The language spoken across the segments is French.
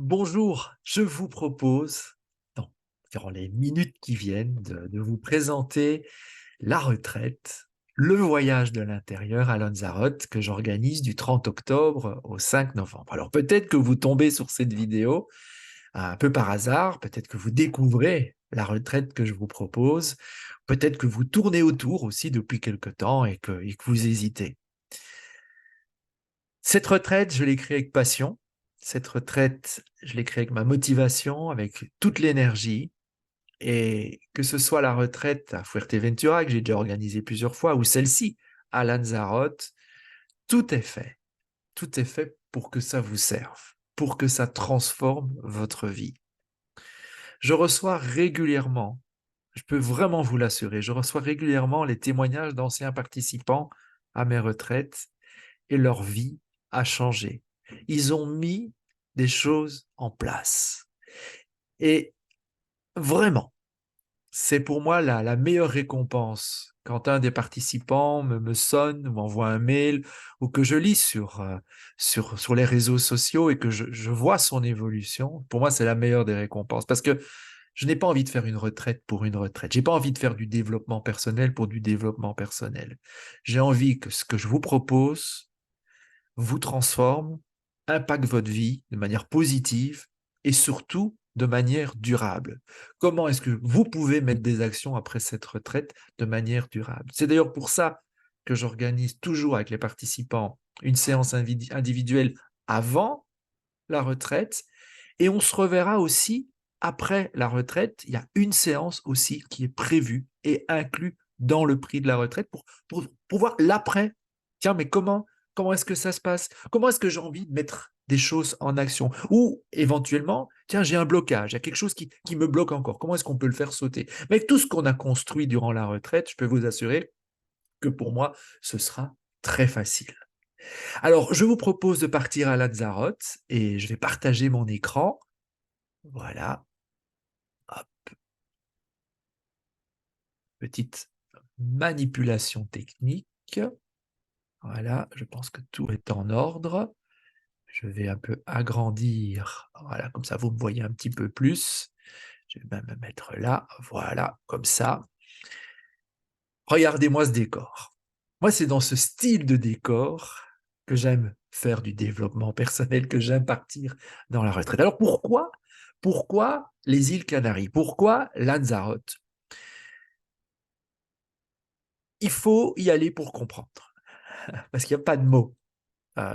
Bonjour, je vous propose, durant les minutes qui viennent, de vous présenter la retraite, le voyage de l'intérieur à Lanzarote que j'organise du 30 octobre au 5 novembre. Alors peut-être que vous tombez sur cette vidéo un peu par hasard, peut-être que vous découvrez la retraite que je vous propose, peut-être que vous tournez autour aussi depuis quelque temps et que vous hésitez. Cette retraite, je l'ai créée avec passion. Cette retraite, je l'ai créée avec ma motivation, avec toute l'énergie. Et que ce soit la retraite à Fuerteventura, que j'ai déjà organisée plusieurs fois, ou celle-ci à Lanzarote, tout est fait. Tout est fait pour que ça vous serve, pour que ça transforme votre vie. Je reçois régulièrement, je peux vraiment vous l'assurer, je reçois régulièrement les témoignages d'anciens participants à mes retraites et leur vie a changé. Ils ont mis des choses en place. Et vraiment, c'est pour moi la meilleure récompense quand un des participants me sonne ou m'envoie un mail ou que je lis sur les réseaux sociaux et que je vois son évolution. Pour moi, c'est la meilleure des récompenses parce que je n'ai pas envie de faire une retraite pour une retraite. J'ai pas envie de faire du développement personnel pour du développement personnel. J'ai envie que ce que je vous propose vous transforme, impacte votre vie de manière positive et surtout de manière durable. Comment est-ce que vous pouvez mettre des actions après cette retraite de manière durable? C'est d'ailleurs pour ça que j'organise toujours avec les participants une séance individuelle avant la retraite et on se reverra aussi après la retraite. Il y a une séance aussi qui est prévue et inclue dans le prix de la retraite pour voir l'après. Tiens, mais comment est-ce que ça se passe? Comment est-ce que j'ai envie de mettre des choses en action? Ou éventuellement, tiens, j'ai un blocage, il y a quelque chose qui me bloque encore. Comment est-ce qu'on peut le faire sauter? Mais avec tout ce qu'on a construit durant la retraite, je peux vous assurer que pour moi, ce sera très facile. Alors, je vous propose de partir à Lanzarote et je vais partager mon écran. Voilà, hop, petite manipulation technique. Voilà, je pense que tout est en ordre. Je vais un peu agrandir. Voilà, comme ça, vous me voyez un petit peu plus. Je vais même me mettre là. Voilà, comme ça. Regardez-moi ce décor. Moi, c'est dans ce style de décor que j'aime faire du développement personnel, que j'aime partir dans la retraite. Alors pourquoi les îles Canaries? Pourquoi Lanzarote? Il faut y aller pour comprendre, parce qu'il n'y a pas de mots.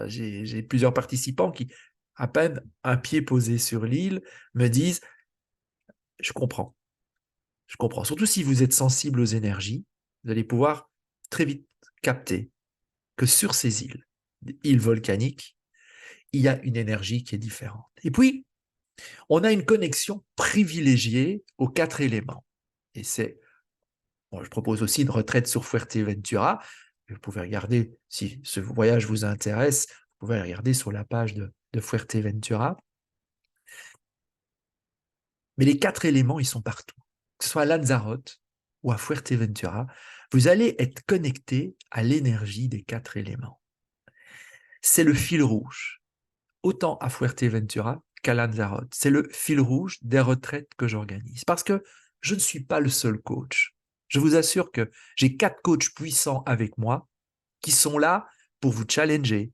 J'ai plusieurs participants qui, à peine un pied posé sur l'île, me disent je comprends, je comprends. Surtout si vous êtes sensible aux énergies, vous allez pouvoir très vite capter que sur ces îles volcaniques, il y a une énergie qui est différente. Et puis, on a une connexion privilégiée aux quatre éléments. Et bon, je propose aussi une retraite sur Fuerteventura. Vous pouvez regarder, si ce voyage vous intéresse, vous pouvez regarder sur la page de Fuerteventura. Mais les quatre éléments, ils sont partout. Que ce soit à Lanzarote ou à Fuerteventura, vous allez être connecté à l'énergie des quatre éléments. C'est le fil rouge, autant à Fuerteventura qu'à Lanzarote. C'est le fil rouge des retraites que j'organise. Parce que je ne suis pas le seul coach. Je vous assure que j'ai 4 coachs puissants avec moi qui sont là pour vous challenger,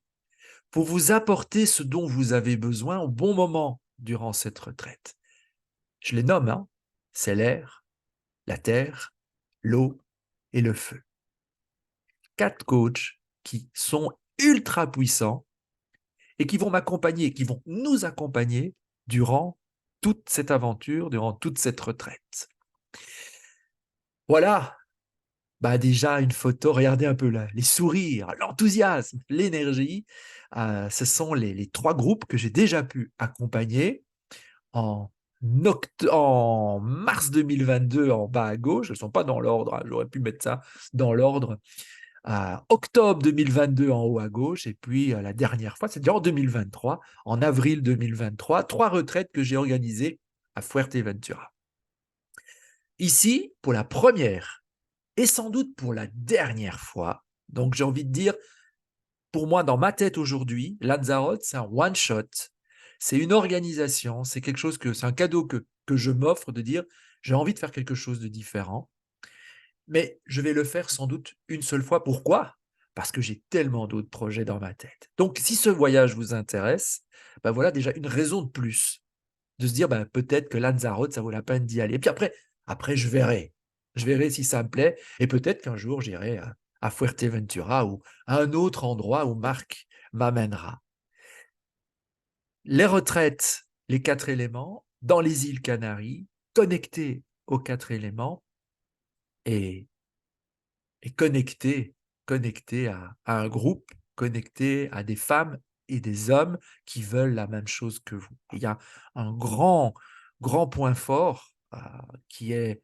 pour vous apporter ce dont vous avez besoin au bon moment durant cette retraite. Je les nomme, hein. C'est l'air, la terre, l'eau et le feu. 4 coachs qui sont ultra puissants et qui vont m'accompagner, qui vont nous accompagner durant toute cette aventure, durant toute cette retraite. Voilà, bah déjà une photo, regardez un peu là, les sourires, l'enthousiasme, l'énergie. Ce sont les 3 groupes que j'ai déjà pu accompagner en, en mars 2022 en bas à gauche. Ils ne sont pas dans l'ordre, hein, j'aurais pu mettre ça dans l'ordre. Octobre 2022 en haut à gauche, et puis la dernière fois, c'était en 2023, en avril 2023, 3 retraites que j'ai organisées à Fuerteventura. Ici, pour la première et sans doute pour la dernière fois, donc j'ai envie de dire, pour moi, dans ma tête aujourd'hui, Lanzarote, c'est un one-shot. C'est une organisation, c'est quelque chose c'est un cadeau que je m'offre de dire, j'ai envie de faire quelque chose de différent, mais je vais le faire sans doute une seule fois. Pourquoi? Parce que j'ai tellement d'autres projets dans ma tête. Donc, si ce voyage vous intéresse, ben voilà déjà une raison de plus de se dire ben, peut-être que Lanzarote, ça vaut la peine d'y aller. Et puis après, je verrai. Je verrai si ça me plaît. Et peut-être qu'un jour, j'irai à Fuerteventura ou à un autre endroit où Marc m'amènera. Les retraites, les quatre éléments, dans les îles Canaries, connectés aux quatre éléments et et connecté à un groupe, connecté à des femmes et des hommes qui veulent la même chose que vous. Il y a un grand point fort qui est,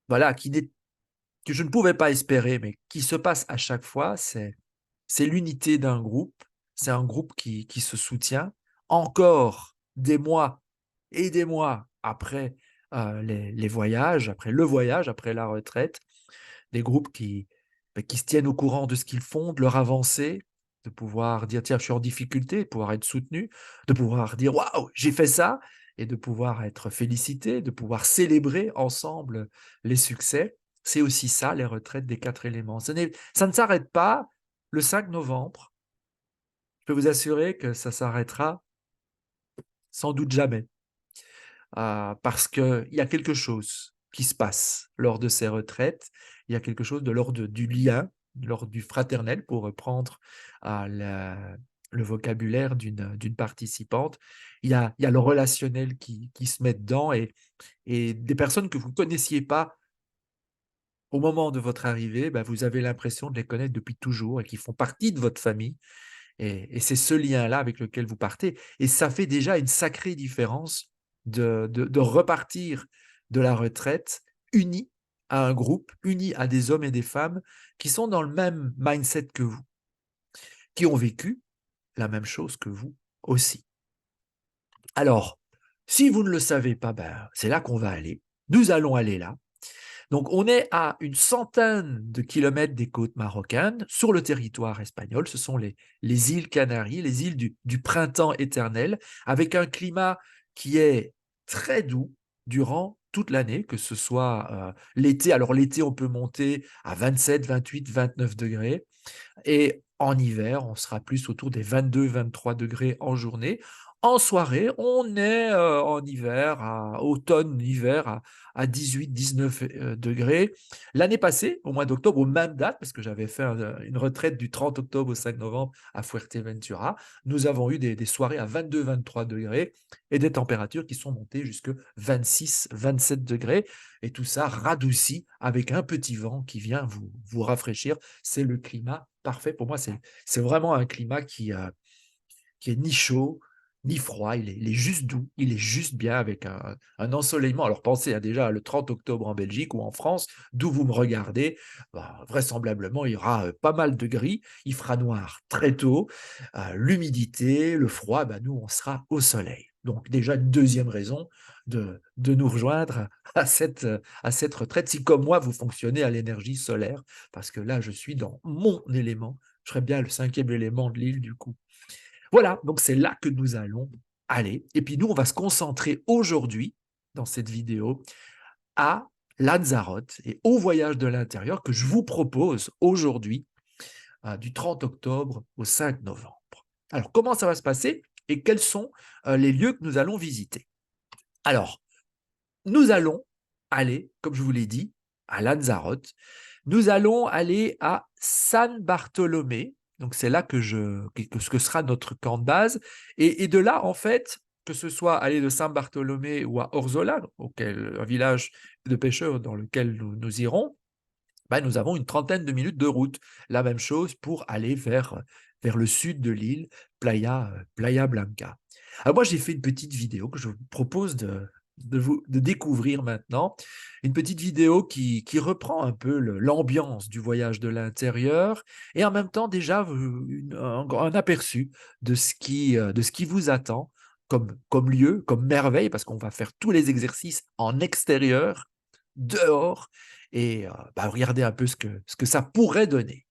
voilà, que je ne pouvais pas espérer, mais qui se passe à chaque fois, c'est l'unité d'un groupe. C'est un groupe qui se soutient encore des mois et des mois après les voyages, après le voyage, après la retraite. Des groupes qui se tiennent au courant de ce qu'ils font, de leur avancée, de pouvoir dire tiens, je suis en difficulté, de pouvoir être soutenu, de pouvoir dire waouh, j'ai fait ça, et de pouvoir être félicité, de pouvoir célébrer ensemble les succès. C'est aussi ça, les retraites des quatre éléments. Ça ne s'arrête pas le 5 novembre. Je peux vous assurer que ça s'arrêtera sans doute jamais. Parce qu'il y a quelque chose qui se passe lors de ces retraites. Il y a quelque chose de l'ordre du lien, de l'ordre du fraternel, pour reprendre le vocabulaire d'une participante. Il y a le relationnel qui se met dedans et des personnes que vous ne connaissiez pas au moment de votre arrivée, ben, vous avez l'impression de les connaître depuis toujours et qui font partie de votre famille. Et c'est ce lien-là avec lequel vous partez. Et ça fait déjà une sacrée différence de repartir de la retraite unis à un groupe, unis à des hommes et des femmes qui sont dans le même mindset que vous, qui ont vécu la même chose que vous aussi. Alors, si vous ne le savez pas, ben, c'est là qu'on va aller. Nous allons aller là. Donc, on est à une centaine de kilomètres des côtes marocaines, sur le territoire espagnol. Ce sont les îles Canaries, les îles du printemps éternel, avec un climat qui est très doux durant toute l'année, que ce soit l'été. Alors, l'été, on peut monter à 27, 28, 29 degrés. Et en hiver, on sera plus autour des 22-23 degrés en journée. En soirée, on est en hiver, automne-hiver, à 18-19 degrés. L'année passée, au mois d'octobre, aux mêmes dates, parce que j'avais fait une retraite du 30 octobre au 5 novembre à Fuerteventura, nous avons eu des soirées à 22-23 degrés et des températures qui sont montées jusqu'à 26-27 degrés. Et tout ça radouci avec un petit vent qui vient vous rafraîchir. C'est le climat parfait. Pour moi, c'est vraiment un climat qui est ni chaud, ni froid. Il est juste doux, il est juste bien avec un ensoleillement. Alors pensez à déjà le 30 octobre en Belgique ou en France, d'où vous me regardez. Bah, vraisemblablement, il y aura pas mal de gris. Il fera noir très tôt. L'humidité, le froid, bah, nous, on sera au soleil. Donc déjà une deuxième raison de nous rejoindre à cette retraite, si comme moi, vous fonctionnez à l'énergie solaire, parce que là, je suis dans mon élément. Je serais bien le cinquième élément de l'île, du coup. Voilà, donc c'est là que nous allons aller. Et puis nous, on va se concentrer aujourd'hui, dans cette vidéo, à Lanzarote et au voyage de l'intérieur que je vous propose aujourd'hui, du 30 octobre au 5 novembre. Alors, comment ça va se passer et quels sont les lieux que nous allons visiter? Alors, nous allons aller, comme je vous l'ai dit, à Lanzarote. Nous allons aller à San Bartolomé. Donc, c'est là que sera notre camp de base. Et de là, en fait, que ce soit aller de San Bartolomé ou à Orzola, un village de pêcheurs dans lequel nous irons, ben, nous avons une trentaine de minutes de route. La même chose pour aller vers le sud de l'île, Playa Blanca. Alors moi, j'ai fait une petite vidéo que je vous propose de découvrir maintenant. Une petite vidéo qui reprend un peu l'ambiance du voyage de l'intérieur et en même temps déjà un aperçu de ce qui vous attend comme lieu, comme merveille, parce qu'on va faire tous les exercices en extérieur, dehors, et bah, regardez un peu ce que ça pourrait donner.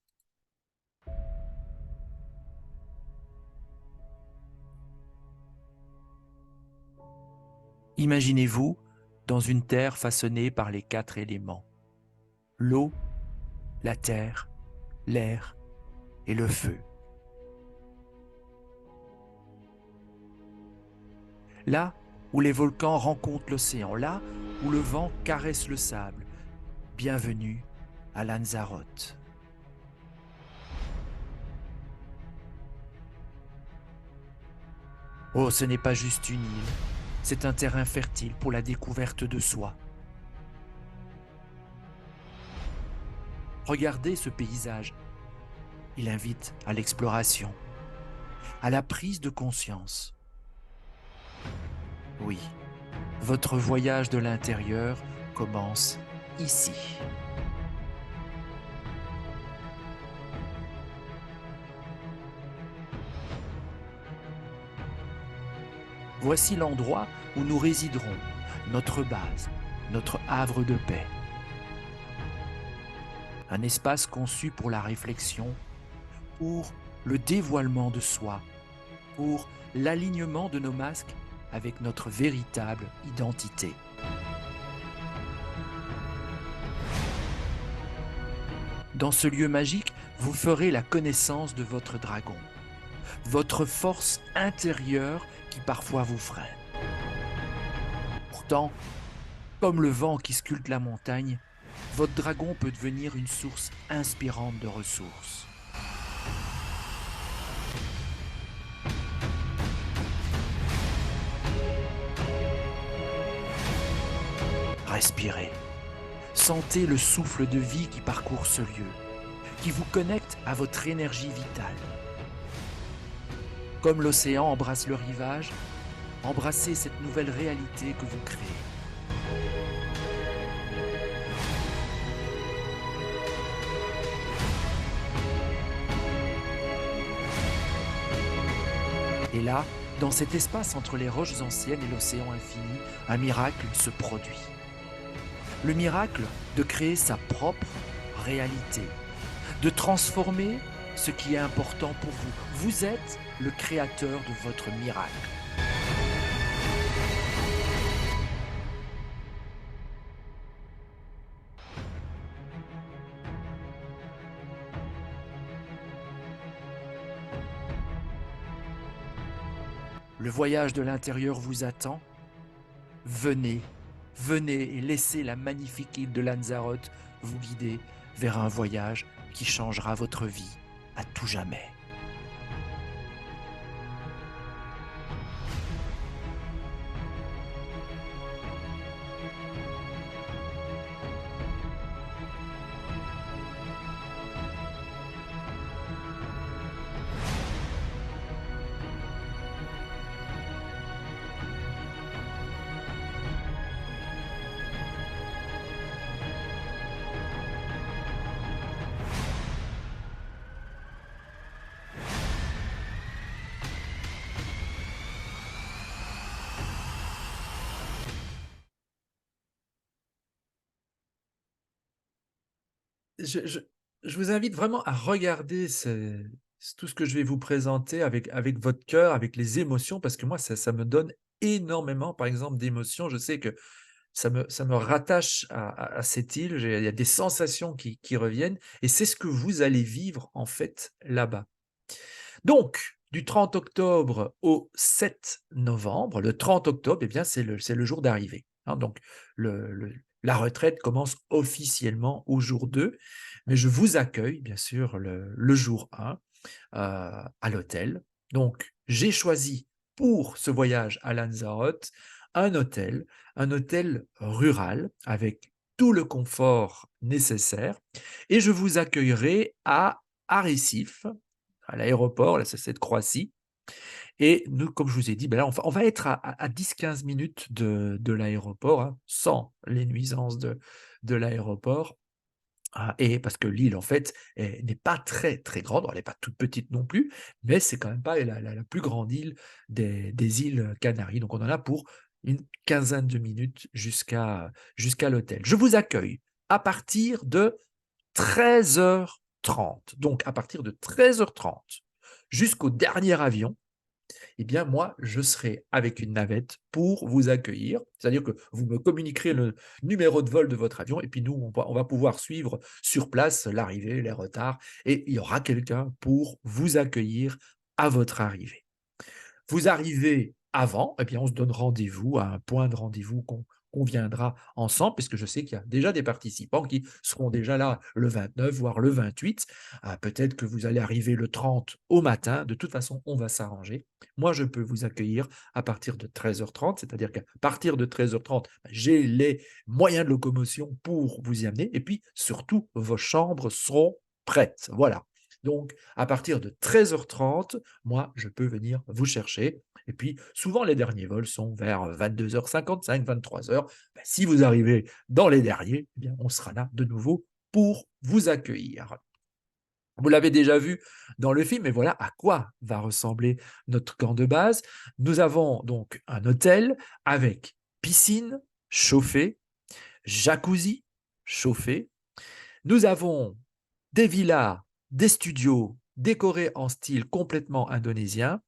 Imaginez-vous dans une terre façonnée par les 4 éléments. L'eau, la terre, l'air et le feu. Là où les volcans rencontrent l'océan, là où le vent caresse le sable. Bienvenue à Lanzarote. Oh, ce n'est pas juste une île, c'est un terrain fertile pour la découverte de soi. Regardez ce paysage. Il invite à l'exploration, à la prise de conscience. Oui, votre voyage de l'intérieur commence ici. Voici l'endroit où nous résiderons, notre base, notre havre de paix. Un espace conçu pour la réflexion, pour le dévoilement de soi, pour l'alignement de nos masques avec notre véritable identité. Dans ce lieu magique, vous ferez la connaissance de votre dragon, votre force intérieure qui parfois vous freine. Pourtant, comme le vent qui sculpte la montagne, votre dragon peut devenir une source inspirante de ressources. Respirez. Sentez le souffle de vie qui parcourt ce lieu, qui vous connecte à votre énergie vitale. Comme l'océan embrasse le rivage, embrassez cette nouvelle réalité que vous créez. Et là, dans cet espace entre les roches anciennes et l'océan infini, un miracle se produit. Le miracle de créer sa propre réalité, de transformer ce qui est important pour vous. Vous êtes le créateur de votre miracle. Le voyage de l'intérieur vous attend. Venez, venez et laissez la magnifique île de Lanzarote vous guider vers un voyage qui changera votre vie à tout jamais. Je, je- je vous invite vraiment à regarder tout ce que je vais vous présenter avec votre cœur, avec les émotions, parce que moi, ça me donne énormément, par exemple, d'émotions. Je sais que ça me rattache à cette île. Il y a des sensations qui reviennent, et c'est ce que vous allez vivre, en fait, là-bas. Donc, du 30 octobre au 7 novembre, le 30 octobre, eh bien, c'est le jour d'arrivée, hein. Donc, la retraite commence officiellement au jour 2, mais je vous accueille, bien sûr, le jour 1 à l'hôtel. Donc, j'ai choisi pour ce voyage à Lanzarote un un hôtel rural avec tout le confort nécessaire, et je vous accueillerai à Arrecife, à l'aéroport, là, c'est de Croatie. Et nous, comme je vous ai dit, ben là, on va être à 10-15 minutes de l'aéroport, hein, sans les nuisances de l'aéroport. Et parce que l'île, en fait, n'est pas très, très grande. Elle n'est pas toute petite non plus, mais c'est quand même pas la plus grande île des îles Canaries. Donc, on en a pour une quinzaine de minutes jusqu'à l'hôtel. Je vous accueille à partir de 13h30. Donc, à partir de 13h30 jusqu'au dernier avion, eh bien moi, je serai avec une navette pour vous accueillir. C'est-à-dire que vous me communiquerez le numéro de vol de votre avion et puis nous, on va pouvoir suivre sur place l'arrivée, les retards et il y aura quelqu'un pour vous accueillir à votre arrivée. Vous arrivez avant, eh bien, on se donne rendez-vous à un point de rendez-vous qu'on conviendra ensemble, puisque je sais qu'il y a déjà des participants qui seront déjà là le 29, voire le 28. Peut-être que vous allez arriver le 30 au matin. De toute façon, on va s'arranger. Moi, je peux vous accueillir à partir de 13h30, c'est-à-dire qu'à partir de 13h30, j'ai les moyens de locomotion pour vous y amener. Et puis, surtout, vos chambres seront prêtes. Voilà. Donc, à partir de 13h30, moi, je peux venir vous chercher. Et puis, souvent, les derniers vols sont vers 22h55, 23h. Ben, si vous arrivez dans les derniers, eh bien, on sera là de nouveau pour vous accueillir. Vous l'avez déjà vu dans le film, et voilà à quoi va ressembler notre camp de base. Nous avons donc un hôtel avec piscine chauffée, jacuzzi chauffé. Nous avons des villas, des studios décorés en style complètement indonésien.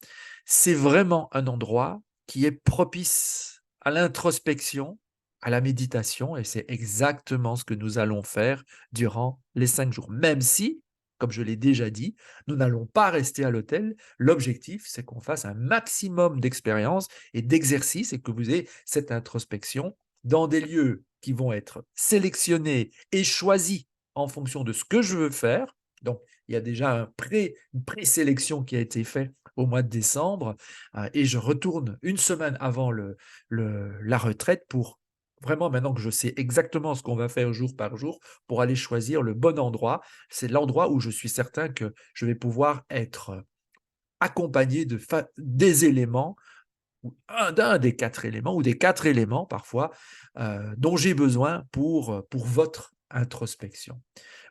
C'est vraiment un endroit qui est propice à l'introspection, à la méditation, et c'est exactement ce que nous allons faire durant les 5 jours. Même si, comme je l'ai déjà dit, nous n'allons pas rester à l'hôtel. L'objectif, c'est qu'on fasse un maximum d'expériences et d'exercices et que vous ayez cette introspection dans des lieux qui vont être sélectionnés et choisis en fonction de ce que je veux faire. Donc, il y a déjà une présélection qui a été faite au mois de décembre et je retourne une semaine avant la retraite pour vraiment, maintenant que je sais exactement ce qu'on va faire jour par jour, pour aller choisir le bon endroit. C'est l'endroit où je suis certain que je vais pouvoir être accompagné des éléments ou d'un des 4 éléments ou des 4 éléments parfois dont j'ai besoin pour votre introspection.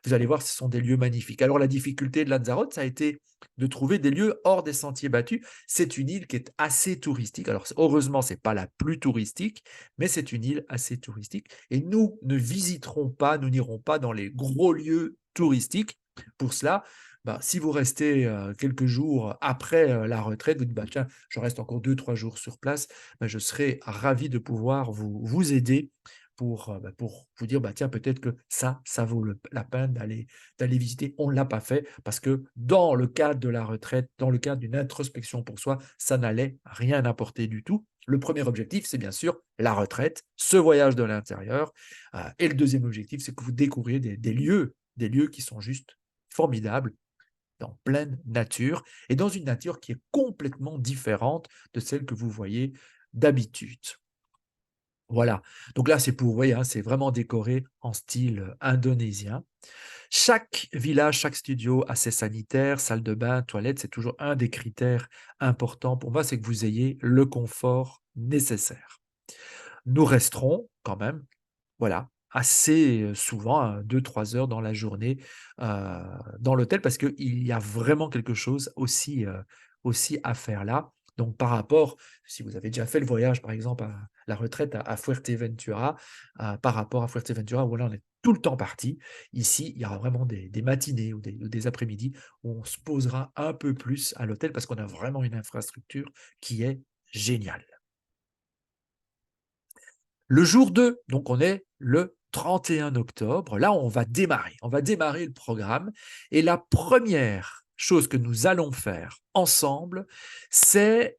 Vous allez voir, ce sont des lieux magnifiques. Alors la difficulté de Lanzarote, ça a été de trouver des lieux hors des sentiers battus. C'est une île qui est assez touristique. Alors heureusement, ce n'est pas la plus touristique, mais c'est une île assez touristique. Et nous ne visiterons pas, nous n'irons pas dans les gros lieux touristiques. Pour cela, si vous restez quelques jours après la retraite, vous dites, tiens, je reste encore 2, 3 jours sur place, je serai ravi de pouvoir vous aider pour vous dire, tiens, peut-être que ça vaut la peine d'aller visiter. On ne l'a pas fait parce que dans le cadre de la retraite, dans le cadre d'une introspection pour soi, ça n'allait rien apporter du tout. Le premier objectif, c'est bien sûr la retraite, ce voyage de l'intérieur. Et le deuxième objectif, c'est que vous découvriez des lieux qui sont juste formidables, dans pleine nature et dans une nature qui est complètement différente de celle que vous voyez d'habitude. Voilà, donc là c'est pour, vous voyez, hein, c'est vraiment décoré en style indonésien. Chaque village, chaque studio a ses sanitaires, salle de bain, toilettes, c'est toujours un des critères importants pour moi, c'est que vous ayez le confort nécessaire. Nous resterons quand même, voilà, assez souvent, 2-3 heures dans la journée, dans l'hôtel parce qu'il y a vraiment quelque chose aussi à faire là. Donc par rapport, si vous avez déjà fait le voyage, par exemple, à la retraite à Fuerteventura, par rapport à Fuerteventura où là on est tout le temps parti, ici il y aura vraiment des matinées ou des après-midi où on se posera un peu plus à l'hôtel parce qu'on a vraiment une infrastructure qui est géniale. Le jour 2, donc on est le 31 octobre, là on va démarrer le programme et la première chose que nous allons faire ensemble, c'est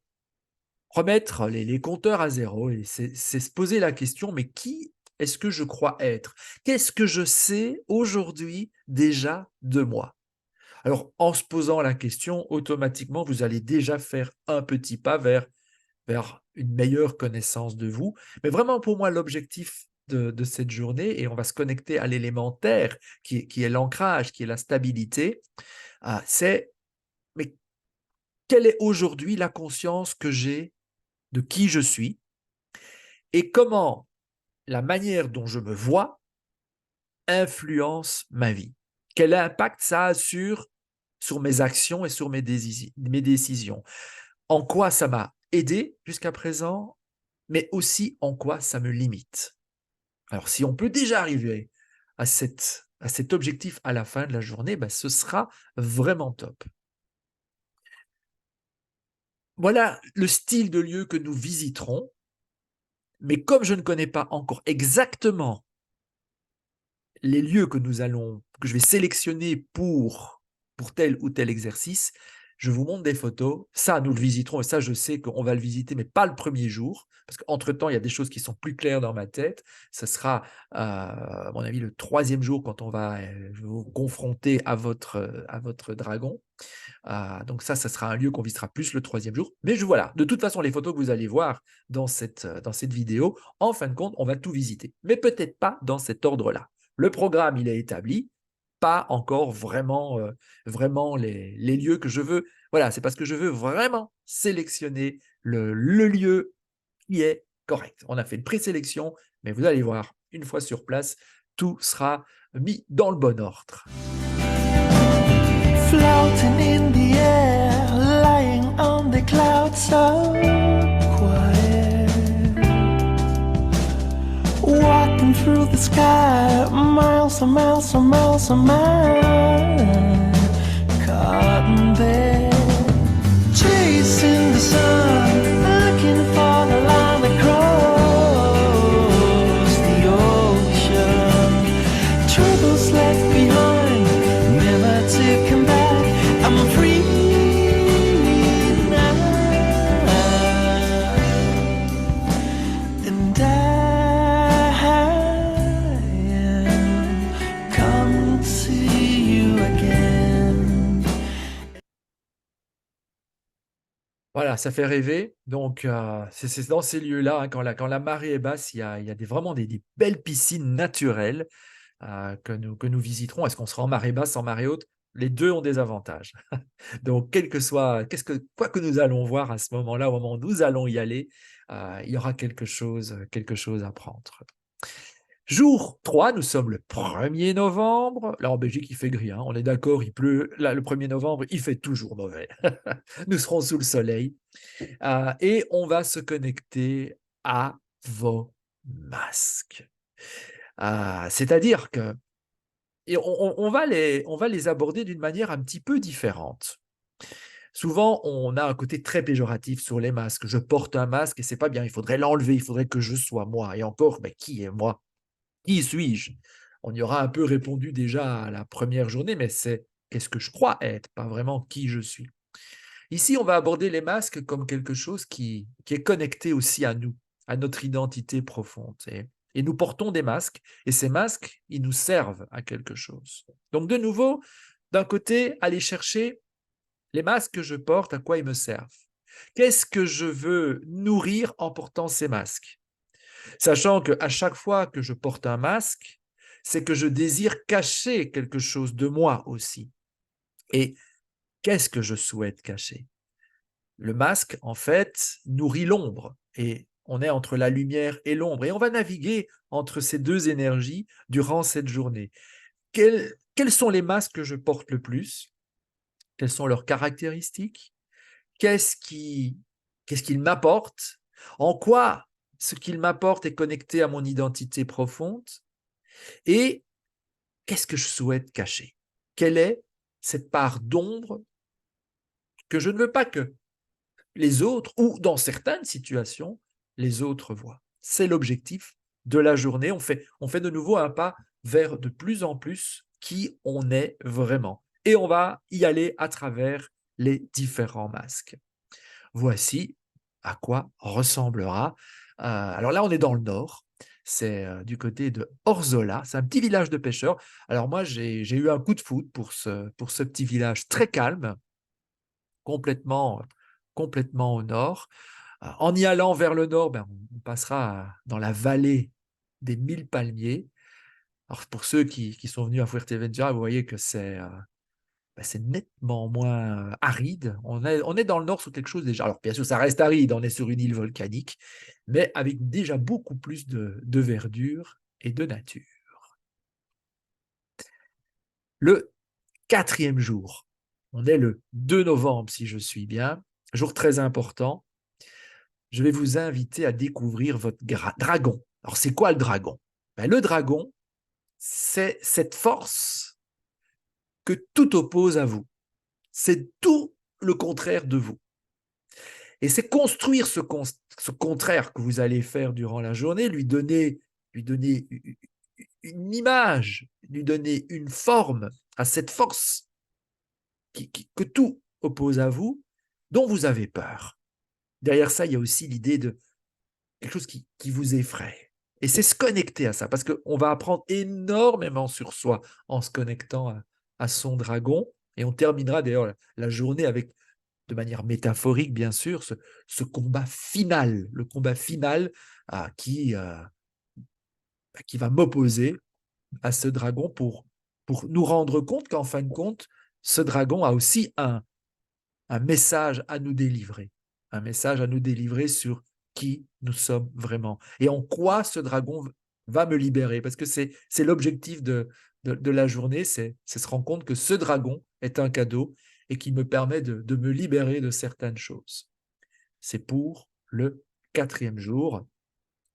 remettre les compteurs à zéro et c'est se poser la question, mais qui est-ce que je crois être? Qu'est-ce que je sais aujourd'hui déjà de moi? Alors en se posant la question, automatiquement, vous allez déjà faire un petit pas vers une meilleure connaissance de vous. Mais vraiment, pour moi, l'objectif de cette journée, et on va se connecter à l'élémentaire, qui est l'ancrage, qui est la stabilité, c'est, mais quelle est aujourd'hui la conscience que j'ai de qui je suis et comment la manière dont je me vois influence ma vie. Quel impact ça a sur mes actions et sur mes décisions. En quoi ça m'a aidé jusqu'à présent, mais aussi en quoi ça me limite. Alors, si on peut déjà arriver à cet objectif à la fin de la journée, ce sera vraiment top. voilà le style de lieu que nous visiterons. Mais comme je ne connais pas encore exactement les lieux que je vais sélectionner pour tel ou tel exercice, je vous montre des photos. Ça, nous le visiterons et ça, je sais qu'on va le visiter, mais pas le premier jour, parce qu'entre-temps, il y a des choses qui sont plus claires dans ma tête. Ce sera, à mon avis, le troisième jour quand on va vous confronter à votre dragon. Donc ça sera un lieu qu'on visitera plus le troisième jour. Mais voilà, de toute façon, les photos que vous allez voir dans cette vidéo, en fin de compte, on va tout visiter. Mais peut-être pas dans cet ordre-là. Le programme, il est établi, pas encore vraiment les lieux que je veux. Voilà, c'est parce que je veux vraiment sélectionner le lieu qui est correct. On a fait une présélection, mais vous allez voir, une fois sur place, tout sera mis dans le bon ordre. Floating in the air, lying on the clouds so quiet. Walking through the sky, miles and miles and miles and miles. Caught in there, chasing the sun, looking for the line across the ocean. Troubles left behind, never to come back. I'm free now, and am coming to you again. Voilà, ça fait rêver. Donc, c'est dans ces lieux-là, hein, quand la marée est basse, il y a vraiment des belles piscines naturelles que nous visiterons. Est-ce qu'on sera en marée basse, en marée haute? Les deux ont des avantages. Donc, quoi que nous allons voir à ce moment-là, au moment où nous allons y aller, il y aura quelque chose à prendre. Jour 3, nous sommes le 1er novembre. Là, en Belgique, il fait gris, hein, on est d'accord, il pleut. Là, le 1er novembre, il fait toujours mauvais. Nous serons sous le soleil. Et on va se connecter à vos masques. C'est-à-dire que et on va les aborder d'une manière un petit peu différente. Souvent, on a un côté très péjoratif sur les masques. Je porte un masque et c'est pas bien, il faudrait l'enlever, il faudrait que je sois moi. Et encore, mais qui est moi? Qui suis-je? On y aura un peu répondu déjà à la première journée, mais c'est qu'est-ce que je crois être, pas vraiment qui je suis. Ici, on va aborder les masques comme quelque chose qui est connecté aussi à nous, à notre identité profonde. Et nous portons des masques, et ces masques, ils nous servent à quelque chose. Donc, de nouveau, d'un côté, aller chercher les masques que je porte, à quoi ils me servent. Qu'est-ce que je veux nourrir en portant ces masques? Sachant qu'à chaque fois que je porte un masque, c'est que je désire cacher quelque chose de moi aussi. Et qu'est-ce que je souhaite cacher? Le masque, en fait, nourrit l'ombre et on est entre la lumière et l'ombre et on va naviguer entre ces deux énergies durant cette journée. Quels sont les masques que je porte le plus? Quelles sont leurs caractéristiques? Qu'est-ce qu'ils m'apportent? En quoi ce qu'ils m'apportent est connecté à mon identité profonde? Et qu'est-ce que je souhaite cacher? Quelle est cette part d'ombre que je ne veux pas que les autres, ou dans certaines situations, les autres voient? C'est l'objectif de la journée. On fait de nouveau un pas vers de plus en plus qui on est vraiment. Et on va y aller à travers les différents masques. Voici à quoi ressemblera. Alors là, on est dans le nord. C'est du côté de Orzola. C'est un petit village de pêcheurs. Alors moi, j'ai eu un coup de foudre pour ce petit village très calme, complètement, complètement au nord. En y allant vers le nord, on passera dans la vallée des 1000 palmiers. Alors pour ceux qui sont venus à Fuerteventura, vous voyez que c'est nettement moins aride. On est dans le nord sur quelque chose déjà. Alors, bien sûr, ça reste aride, on est sur une île volcanique, mais avec déjà beaucoup plus de verdure et de nature. Le 4e jour, on est le 2 novembre, si je suis bien, jour très important. Je vais vous inviter à découvrir votre dragon. Alors, c'est quoi le dragon? Le dragon, c'est cette force que tout oppose à vous. C'est tout le contraire de vous. Et c'est construire ce contraire que vous allez faire durant la journée, lui donner une image, lui donner une forme à cette force que tout oppose à vous, dont vous avez peur. Derrière ça, il y a aussi l'idée de quelque chose qui vous effraie. Et c'est se connecter à ça, parce qu'on va apprendre énormément sur soi en se connectant à son dragon. Et on terminera d'ailleurs la journée avec, de manière métaphorique bien sûr, ce combat final, le combat final qui va m'opposer à ce dragon pour nous rendre compte qu'en fin de compte, ce dragon a aussi un message à nous délivrer, un message à nous délivrer sur qui nous sommes vraiment et en quoi ce dragon va me libérer. Parce que c'est l'objectif de la journée, c'est se rendre compte que ce dragon est un cadeau et qui me permet de me libérer de certaines choses. C'est pour le 4e jour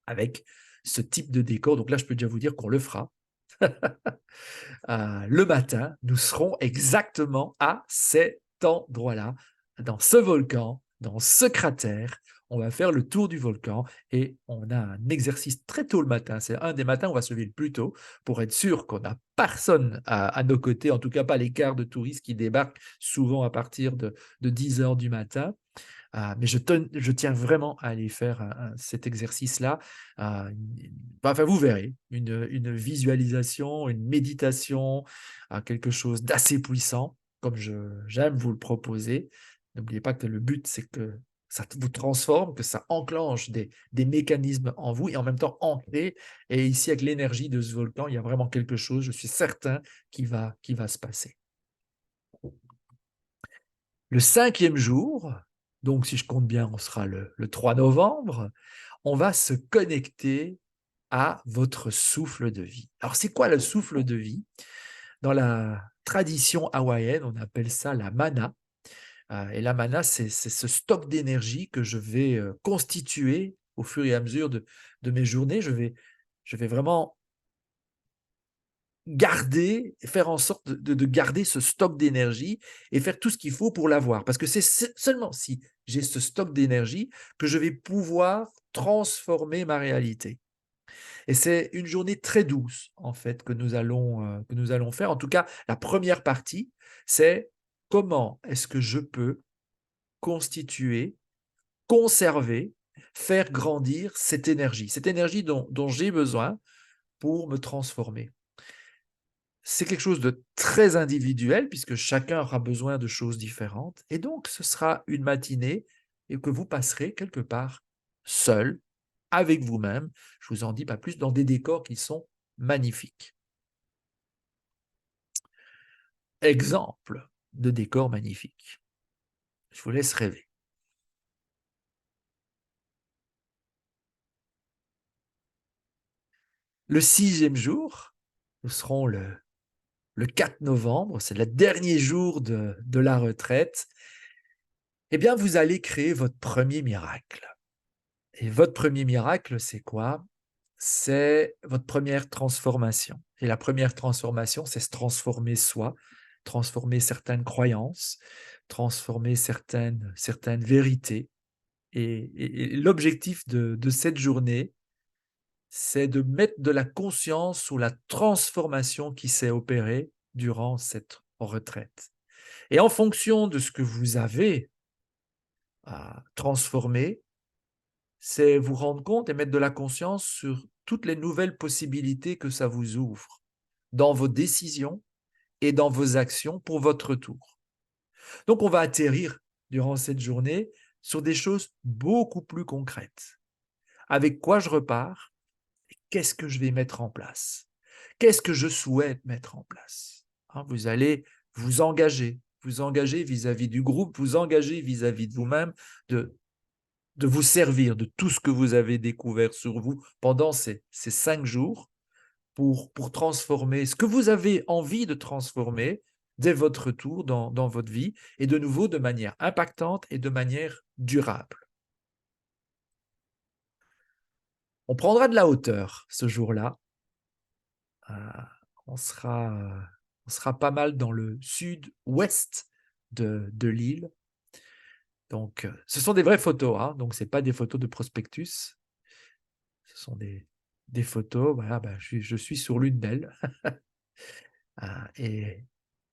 avec ce type de décor. Donc là, je peux déjà vous dire qu'on le fera. Le matin, nous serons exactement à cet endroit-là, dans ce volcan, dans ce cratère. On va faire le tour du volcan et on a un exercice très tôt le matin. C'est un des matins où on va se lever le plus tôt pour être sûr qu'on n'a personne à nos côtés, en tout cas pas les quarts de touristes qui débarquent souvent à partir de 10 heures du matin. Mais je tiens vraiment à aller faire cet exercice-là. Enfin, vous verrez, une visualisation, une méditation, quelque chose d'assez puissant, comme j'aime vous le proposer. N'oubliez pas que le but, c'est que ça vous transforme, que ça enclenche des mécanismes en vous et en même temps ancré. Et ici, avec l'énergie de ce volcan, il y a vraiment quelque chose, je suis certain, qui va se passer. Le 5e jour, donc si je compte bien, on sera le 3 novembre, on va se connecter à votre souffle de vie. Alors, c'est quoi le souffle de vie? Dans la tradition hawaïenne, on appelle ça la mana. Et la mana, c'est ce stock d'énergie que je vais constituer au fur et à mesure de mes journées. Je vais vraiment faire en sorte de garder ce stock d'énergie et faire tout ce qu'il faut pour l'avoir. Parce que c'est seulement si j'ai ce stock d'énergie que je vais pouvoir transformer ma réalité. Et c'est une journée très douce, en fait, que nous allons faire. En tout cas, la première partie, c'est comment est-ce que je peux constituer, conserver, faire grandir cette énergie dont j'ai besoin pour me transformer. C'est quelque chose de très individuel puisque chacun aura besoin de choses différentes. Et donc, ce sera une matinée et que vous passerez quelque part seul, avec vous-même. Je vous en dis pas plus, dans des décors qui sont magnifiques. Exemple de décor magnifique. Je vous laisse rêver. Le 6e jour, nous serons le 4 novembre, c'est le dernier jour de la retraite. Eh bien, vous allez créer votre premier miracle. Et votre premier miracle, c'est quoi? C'est votre première transformation. Et la première transformation, c'est se transformer soi, transformer certaines croyances, transformer certaines vérités. Et l'objectif de cette journée, c'est de mettre de la conscience sur la transformation qui s'est opérée durant cette retraite. Et en fonction de ce que vous avez transformé, c'est vous rendre compte et mettre de la conscience sur toutes les nouvelles possibilités que ça vous ouvre dans vos décisions et dans vos actions pour votre tour. Donc, on va atterrir durant cette journée sur des choses beaucoup plus concrètes. Avec quoi je repars et qu'est-ce que je vais mettre en place? Qu'est-ce que je souhaite mettre en place? Vous allez vous engager vis-à-vis du groupe, vous engager vis-à-vis de vous-même, de vous servir de tout ce que vous avez découvert sur vous pendant ces 5 jours pour transformer ce que vous avez envie de transformer dès votre tour dans votre vie et de nouveau de manière impactante et de manière durable. On prendra de la hauteur ce jour-là. On sera pas mal dans le sud-ouest de l'île, Donc, ce sont des vraies photos, hein, donc ce n'est pas des photos de prospectus. Ce sont des photos, voilà, ben, je suis sur l'une d'elles. Et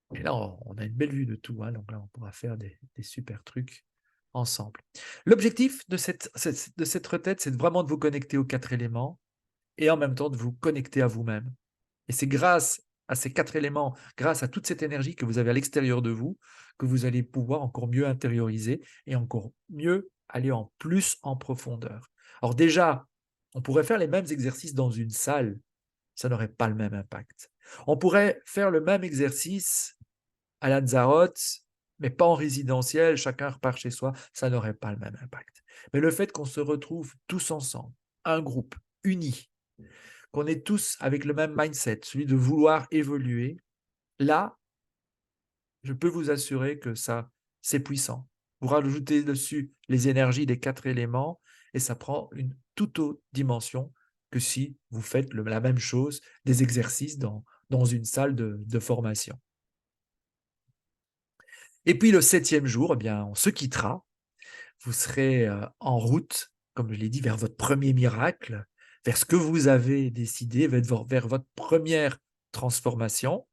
là, on a une belle vue de tout, hein, donc là, on pourra faire des super trucs ensemble. L'objectif de cette retraite, c'est vraiment de vous connecter aux 4 éléments et en même temps de vous connecter à vous-même. Et c'est grâce à ces 4 éléments, grâce à toute cette énergie que vous avez à l'extérieur de vous, que vous allez pouvoir encore mieux intérioriser et encore mieux aller en plus en profondeur. Alors déjà, on pourrait faire les mêmes exercices dans une salle, ça n'aurait pas le même impact. On pourrait faire le même exercice à Lanzarote, mais pas en résidentiel, chacun repart chez soi, ça n'aurait pas le même impact. Mais le fait qu'on se retrouve tous ensemble, un groupe uni, qu'on est tous avec le même mindset, celui de vouloir évoluer, là, je peux vous assurer que ça, c'est puissant. Vous rajoutez dessus les énergies des 4 éléments et ça prend une toute autre dimension que si vous faites la même chose, des exercices dans une salle de formation. Et puis le 7e jour, eh bien, on se quittera. Vous serez en route, comme je l'ai dit, vers votre premier miracle, vers ce que vous avez décidé, vers votre première transformation.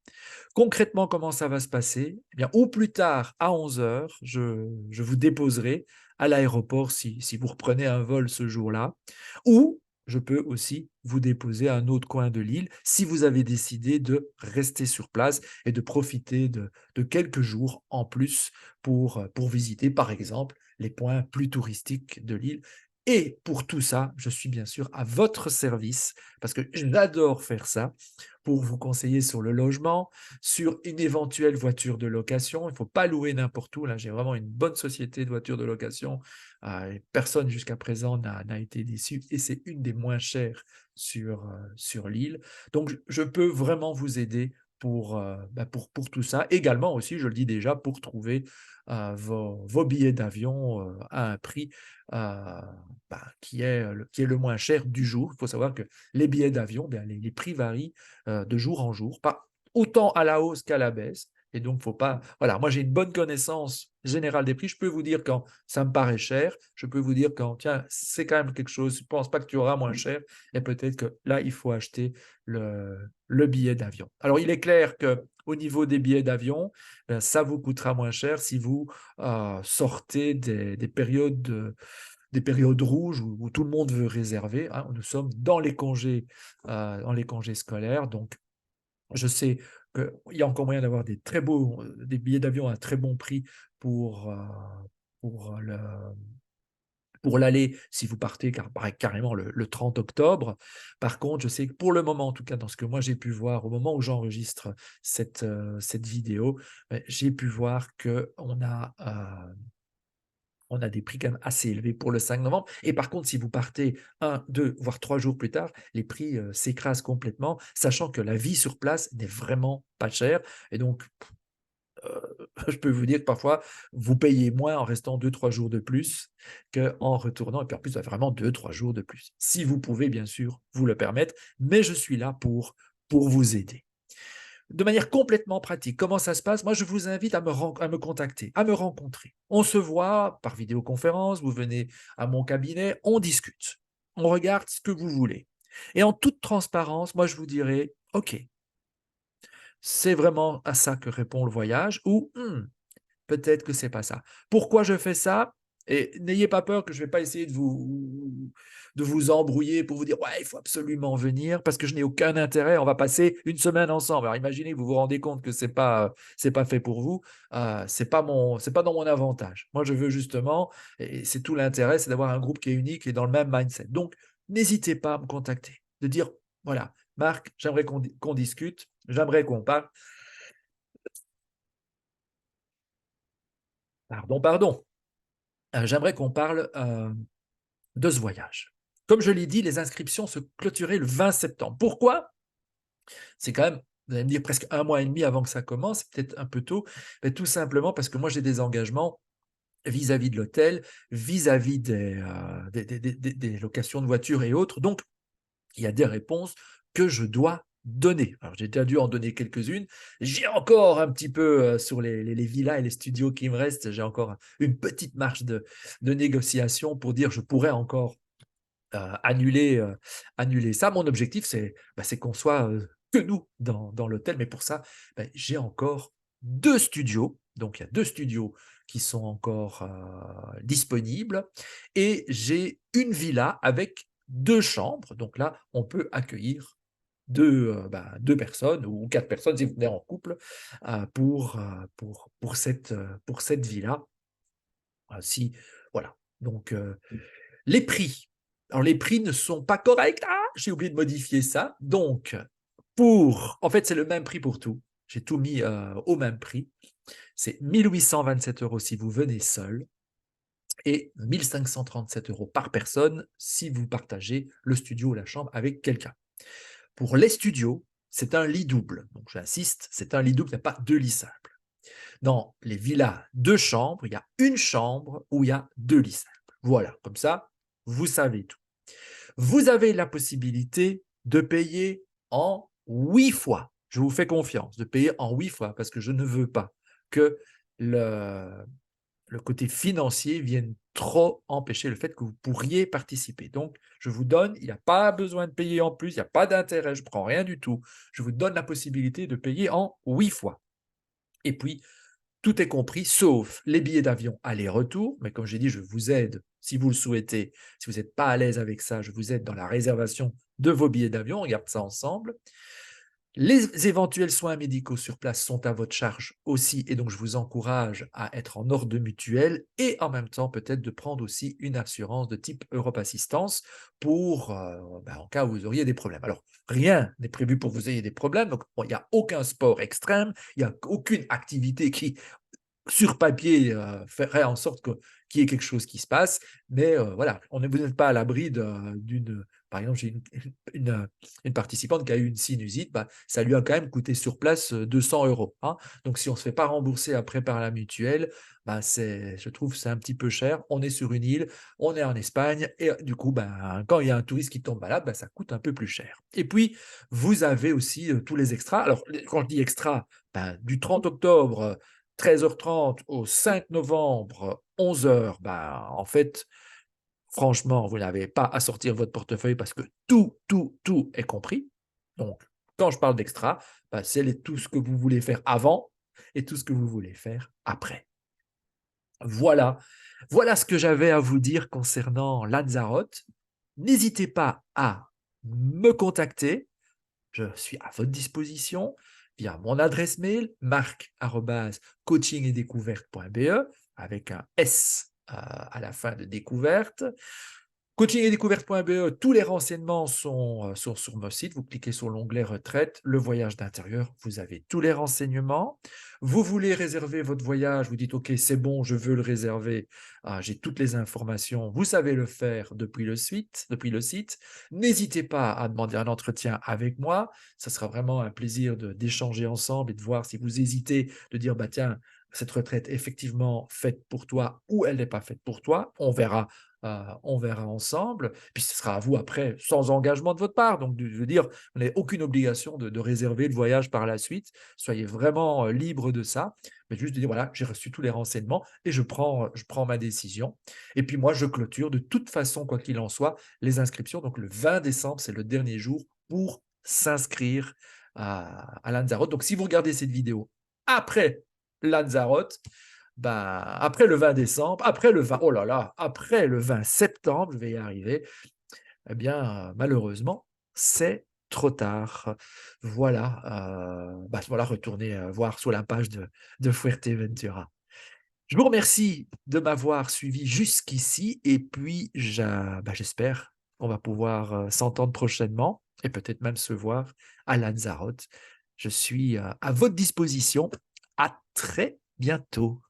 Concrètement, comment ça va se passer? Eh bien, au plus tard, à 11 heures, je vous déposerai à l'aéroport si vous reprenez un vol ce jour-là, ou je peux aussi vous déposer à un autre coin de l'île si vous avez décidé de rester sur place et de profiter de quelques jours en plus pour visiter, par exemple, les points plus touristiques de l'île. Et pour tout ça, je suis bien sûr à votre service parce que j'adore faire ça pour vous conseiller sur le logement, sur une éventuelle voiture de location. Il ne faut pas louer n'importe où. Là, j'ai vraiment une bonne société de voitures de location. Personne jusqu'à présent n'a été déçu et c'est une des moins chères sur l'île. Donc, je peux vraiment vous aider pour tout ça. Également aussi, je le dis déjà, pour trouver vos billets d'avion à un prix qui est le moins cher du jour. Il faut savoir que les billets d'avion, les prix varient de jour en jour, pas autant à la hausse qu'à la baisse. Et donc, faut pas. Voilà, moi j'ai une bonne connaissance générale des prix. Je peux vous dire quand ça me paraît cher. Je peux vous dire quand, tiens, c'est quand même quelque chose. Je ne pense pas que tu auras moins cher. Et peut-être que là, il faut acheter le billet d'avion. Alors, il est clair que au niveau des billets d'avion, ça vous coûtera moins cher si vous sortez des périodes rouges où tout le monde veut réserver. Hein. Nous sommes dans les congés scolaires, donc je sais qu'il y a encore moyen d'avoir des billets d'avion à très bon prix pour, pour le, pour l'aller si vous partez carrément le 30 octobre. Par contre, je sais que pour le moment, en tout cas dans ce que moi j'ai pu voir au moment où j'enregistre cette vidéo, j'ai pu voir qu'on a des prix quand même assez élevés pour le 5 novembre. Et par contre, si vous partez 1, 2, voire 3 jours plus tard, les prix s'écrasent complètement, sachant que la vie sur place n'est vraiment pas chère. Et donc, je peux vous dire que parfois, vous payez moins en restant 2-3 jours de plus qu'en retournant. Et puis en plus, vous avez vraiment 2-3 jours de plus. Si vous pouvez, bien sûr, vous le permettre. Mais je suis là pour vous aider. De manière complètement pratique, comment ça se passe? Moi, je vous invite à me contacter, à me rencontrer. On se voit par vidéoconférence, vous venez à mon cabinet, on discute. On regarde ce que vous voulez. Et en toute transparence, moi, je vous dirai, OK, c'est vraiment à ça que répond le voyage ou peut-être que c'est pas ça. Pourquoi je fais ça? Et n'ayez pas peur que je ne vais pas essayer de vous embrouiller pour vous dire ouais, il faut absolument venir parce que je n'ai aucun intérêt. On va passer une semaine ensemble. Alors imaginez que vous vous rendez compte que c'est pas fait pour vous. C'est pas dans mon avantage. Moi, je veux justement, et c'est tout l'intérêt, c'est d'avoir un groupe qui est unique et dans le même mindset. Donc, n'hésitez pas à me contacter, de dire voilà, Marc, j'aimerais qu'on discute, j'aimerais qu'on parle. Pardon. J'aimerais qu'on parle de ce voyage. Comme je l'ai dit, les inscriptions se clôturaient le 20 septembre. Pourquoi? C'est quand même, vous allez me dire, presque 1 mois et demi avant que ça commence, c'est peut-être un peu tôt, mais tout simplement parce que moi, j'ai des engagements vis-à-vis de l'hôtel, vis-à-vis des locations de voitures et autres. Donc, il y a des réponses que je dois donné. Alors, j'ai déjà dû en donner quelques-unes. J'ai encore un petit peu sur les villas et les studios qui me restent, j'ai encore une petite marge de négociation pour dire je pourrais encore annuler ça. Mon objectif, c'est qu'on soit que nous dans l'hôtel. Mais pour ça, j'ai encore 2 studios. Donc, il y a 2 studios qui sont encore disponibles. Et j'ai une villa avec 2 chambres. Donc là, on peut accueillir 2 personnes ou 4 personnes si vous venez en couple pour cette villa. Si, voilà. Donc, les prix. Alors, les prix ne sont pas corrects. Ah, j'ai oublié de modifier ça. Donc, en fait, c'est le même prix pour tout. J'ai tout mis au même prix. C'est 1 827 € si vous venez seul et 1 537 € par personne si vous partagez le studio ou la chambre avec quelqu'un. Pour les studios, c'est un lit double. Donc, j'insiste, c'est un lit double, il n'y a pas 2 lits simples. Dans les villas 2 chambres, il y a une chambre où il y a 2 lits simples. Voilà, comme ça, vous savez tout. Vous avez la possibilité de payer en 8 fois. Je vous fais confiance, de payer en 8 fois parce que je ne veux pas que le côté financier vienne trop empêcher le fait que vous pourriez participer. Donc, je vous donne, il n'y a pas besoin de payer en plus, il n'y a pas d'intérêt, je ne prends rien du tout. Je vous donne la possibilité de payer en 8 fois. Et puis, tout est compris, sauf les billets d'avion aller-retour. Mais comme j'ai dit, je vous aide, si vous le souhaitez, si vous n'êtes pas à l'aise avec ça, je vous aide dans la réservation de vos billets d'avion. On regarde ça ensemble. Les éventuels soins médicaux sur place sont à votre charge aussi, et donc je vous encourage à être en ordre mutuel et en même temps peut-être de prendre aussi une assurance de type Europe Assistance pour en cas où vous auriez des problèmes. Alors, rien n'est prévu pour que vous ayez des problèmes, donc il n'y a aucun sport extrême, il n'y a aucune activité qui, sur papier, ferait en sorte qu'il y ait quelque chose qui se passe, mais voilà, vous n'êtes pas à l'abri d'une... Par exemple, j'ai une participante qui a eu une sinusite, ça lui a quand même coûté sur place 200 €. Hein. Donc, si on ne se fait pas rembourser après par la mutuelle, je trouve que c'est un petit peu cher. On est sur une île, on est en Espagne, et du coup, quand il y a un touriste qui tombe malade, ça coûte un peu plus cher. Et puis, vous avez aussi tous les extras. Alors, quand je dis extra, du 30 octobre, 13h30 au 5 novembre, 11h, en fait, franchement, vous n'avez pas à sortir votre portefeuille parce que tout est compris. Donc, quand je parle d'extra, c'est tout ce que vous voulez faire avant et tout ce que vous voulez faire après. Voilà ce que j'avais à vous dire concernant Lanzarote. N'hésitez pas à me contacter. Je suis à votre disposition via mon adresse mail marc@coachingetdécouverte.be avec un S à la fin de découverte. Coachingetdécouverte.be, tous les renseignements sont sur mon site. Vous cliquez sur l'onglet retraite, le voyage d'intérieur, vous avez tous les renseignements. Vous voulez réserver votre voyage, vous dites ok, c'est bon, je veux le réserver. J'ai toutes les informations, vous savez le faire depuis le site. N'hésitez pas à demander un entretien avec moi. Ça sera vraiment un plaisir d'échanger ensemble et de voir si vous hésitez, de dire tiens, cette retraite est effectivement faite pour toi ou elle n'est pas faite pour toi. On verra ensemble. Puis ce sera à vous après, sans engagement de votre part. Donc, je veux dire, vous n'avez aucune obligation de réserver le voyage par la suite. Soyez vraiment libre de ça. Mais juste de dire, voilà, j'ai reçu tous les renseignements et je prends ma décision. Et puis moi, je clôture de toute façon, quoi qu'il en soit, les inscriptions. Donc, le 20 décembre, c'est le dernier jour pour s'inscrire à Lanzarote. Donc, si vous regardez cette vidéo après Lanzarote, après le 20 décembre, après le 20 septembre, je vais y arriver, eh bien, malheureusement, c'est trop tard. Voilà, retournez voir sur la page de Fuerteventura. Je vous remercie de m'avoir suivi jusqu'ici et puis j'espère qu'on va pouvoir s'entendre prochainement et peut-être même se voir à Lanzarote. Je suis à votre disposition. À très bientôt.